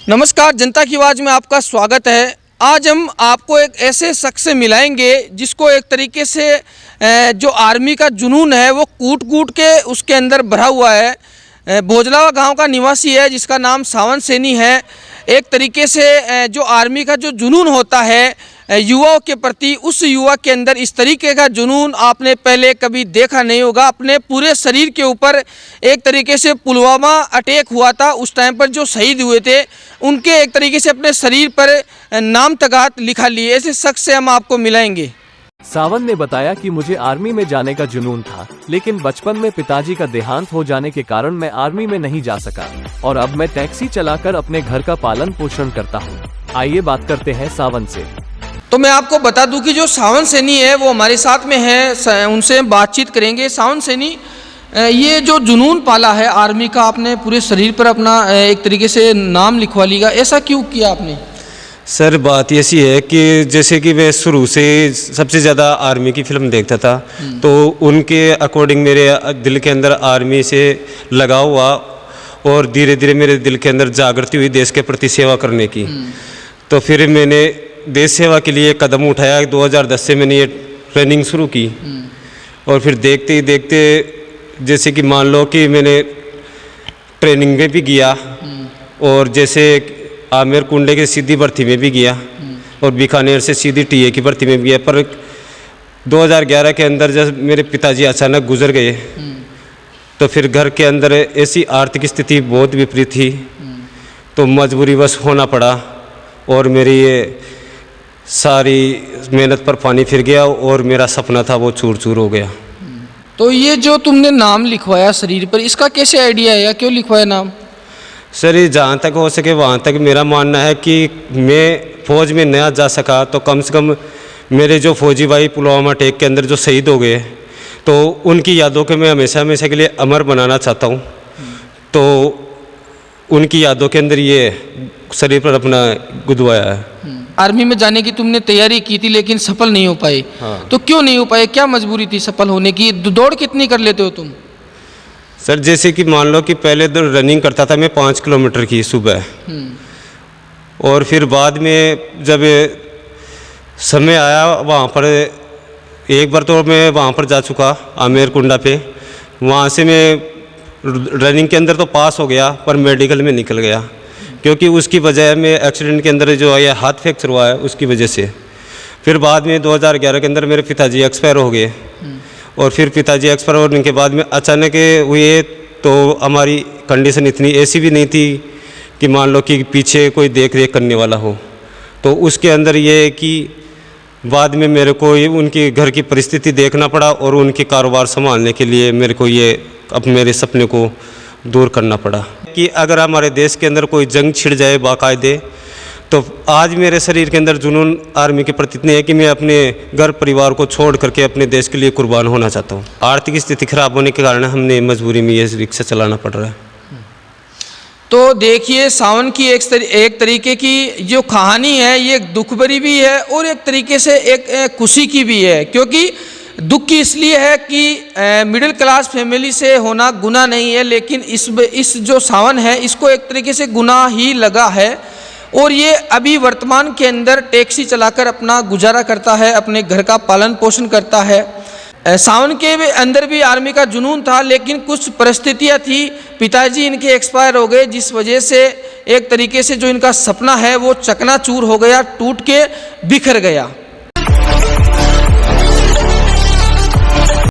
नमस्कार, जनता की आवाज़ में आपका स्वागत है। आज हम आपको एक ऐसे शख्स से मिलाएंगे जिसको एक तरीके से जो आर्मी का जुनून है वो कूट कूट के उसके अंदर भरा हुआ है। भोजलावा गांव का निवासी है जिसका नाम सावन सैनी है। एक तरीके से जो आर्मी का जो जुनून होता है युवाओं के प्रति, उस युवा के अंदर इस तरीके का जुनून आपने पहले कभी देखा नहीं होगा। अपने पूरे शरीर के ऊपर एक तरीके से पुलवामा अटैक हुआ था, उस टाइम पर जो शहीद हुए थे उनके एक तरीके से अपने शरीर पर नाम तगात लिखा लिए। ऐसे शख्स से हम आपको मिलाएंगे। सावन ने बताया कि मुझे आर्मी में जाने का जुनून था, लेकिन बचपन में पिताजी का देहांत हो जाने के कारण मैं आर्मी में नहीं जा सका और अब मैं टैक्सी चलाकर अपने घर का पालन पोषण करता हूँ। आइए बात करते हैं सावन से। तो मैं आपको बता दूं कि जो सावन सैनी है वो हमारे साथ में है, उनसे बातचीत करेंगे। सावन सैनी, ये जो जुनून पाला है आर्मी का, आपने पूरे शरीर पर अपना एक तरीके से नाम लिखवा लिया, ऐसा क्यों किया आपने? सर, बात ऐसी है कि जैसे कि मैं शुरू से सबसे ज़्यादा आर्मी की फिल्म देखता था, तो उनके अकॉर्डिंग मेरे दिल के अंदर आर्मी से लगाव हुआ और धीरे धीरे मेरे दिल के अंदर जागृति हुई देश के प्रति सेवा करने की। तो फिर मैंने देश सेवा के लिए कदम उठाया। 2010 से मैंने ये ट्रेनिंग शुरू की और फिर देखते ही देखते, जैसे कि मान लो कि मैंने ट्रेनिंग में भी गया और जैसे आमेर कुंडे की सीधी भर्ती में भी गया और बीकानेर से सीधी टीए की भर्ती में भी गया। पर 2011 के अंदर जब मेरे पिताजी अचानक गुजर गए तो फिर घर के अंदर ऐसी आर्थिक स्थिति बहुत विपरीत थी, तो मजबूरीवश होना पड़ा और मेरी ये सारी मेहनत पर पानी फिर गया और मेरा सपना था वो चूर चूर हो गया। तो ये जो तुमने नाम लिखवाया शरीर पर, इसका कैसे आइडिया है या क्यों लिखवाया नाम? सर, ये जहाँ तक हो सके वहाँ तक मेरा मानना है कि मैं फौज में नया जा सका तो कम से कम मेरे जो फौजी भाई पुलवामा अटैक के अंदर जो शहीद हो गए, तो उनकी यादों को मैं हमेशा हमेशा के लिए अमर बनाना चाहता हूँ। तो उनकी यादों के अंदर ये शरीर पर अपना गुदवाया है। आर्मी में जाने की तुमने तैयारी की थी लेकिन सफल नहीं हो पाए। हाँ। तो क्यों नहीं हो पाए, क्या मजबूरी थी सफल होने की? दौड़ कितनी कर लेते हो तुम? सर, जैसे कि मान लो कि पहले तो रनिंग करता था मैं 5 किलोमीटर की सुबह, और फिर बाद में जब समय आया वहाँ पर, एक बार तो मैं वहाँ पर जा चुका आमेर कुंडा पे, वहाँ से मैं रनिंग के अंदर तो पास हो गया पर मेडिकल में निकल गया, क्योंकि उसकी वजह में एक्सीडेंट के अंदर जो ये हाथ फ्रैक्चर हुआ है उसकी वजह से। फिर बाद में 2011 के अंदर मेरे पिताजी एक्सपायर हो गए और फिर पिताजी एक्सपायर होने के बाद में अचानक हुए, तो हमारी कंडीशन इतनी ऐसी भी नहीं थी कि मान लो कि पीछे कोई देख रेख करने वाला हो। तो उसके अंदर ये है कि बाद में मेरे को ये उनकी घर की परिस्थिति देखना पड़ा और उनके कारोबार संभालने के लिए मेरे को ये अब मेरे सपने को दूर करना पड़ा कि अगर हमारे देश के अंदर कोई जंग छिड़ जाए बाकायदे, तो आज मेरे शरीर के अंदर जुनून आर्मी के प्रति इतनी है कि मैं अपने घर परिवार को छोड़ करके अपने देश के लिए कुर्बान होना चाहता हूँ। आर्थिक स्थिति खराब होने के कारण हमने मजबूरी में ये रिक्शा चलाना पड़ रहा है। तो देखिए, सावन की एक तरीके की जो कहानी है ये दुख भरी भी है और एक तरीके से एक खुशी की भी है, क्योंकि दुख की इसलिए है कि मिडिल क्लास फैमिली से होना गुनाह नहीं है, लेकिन इस जो सावन है इसको एक तरीके से गुनाह ही लगा है और ये अभी वर्तमान के अंदर टैक्सी चलाकर अपना गुजारा करता है, अपने घर का पालन पोषण करता है। सावन के अंदर भी आर्मी का जुनून था, लेकिन कुछ परिस्थितियाँ थी, पिताजी इनके एक्सपायर हो गए, जिस वजह से एक तरीके से जो इनका सपना है वो चकनाचूर हो गया, टूट के बिखर गया।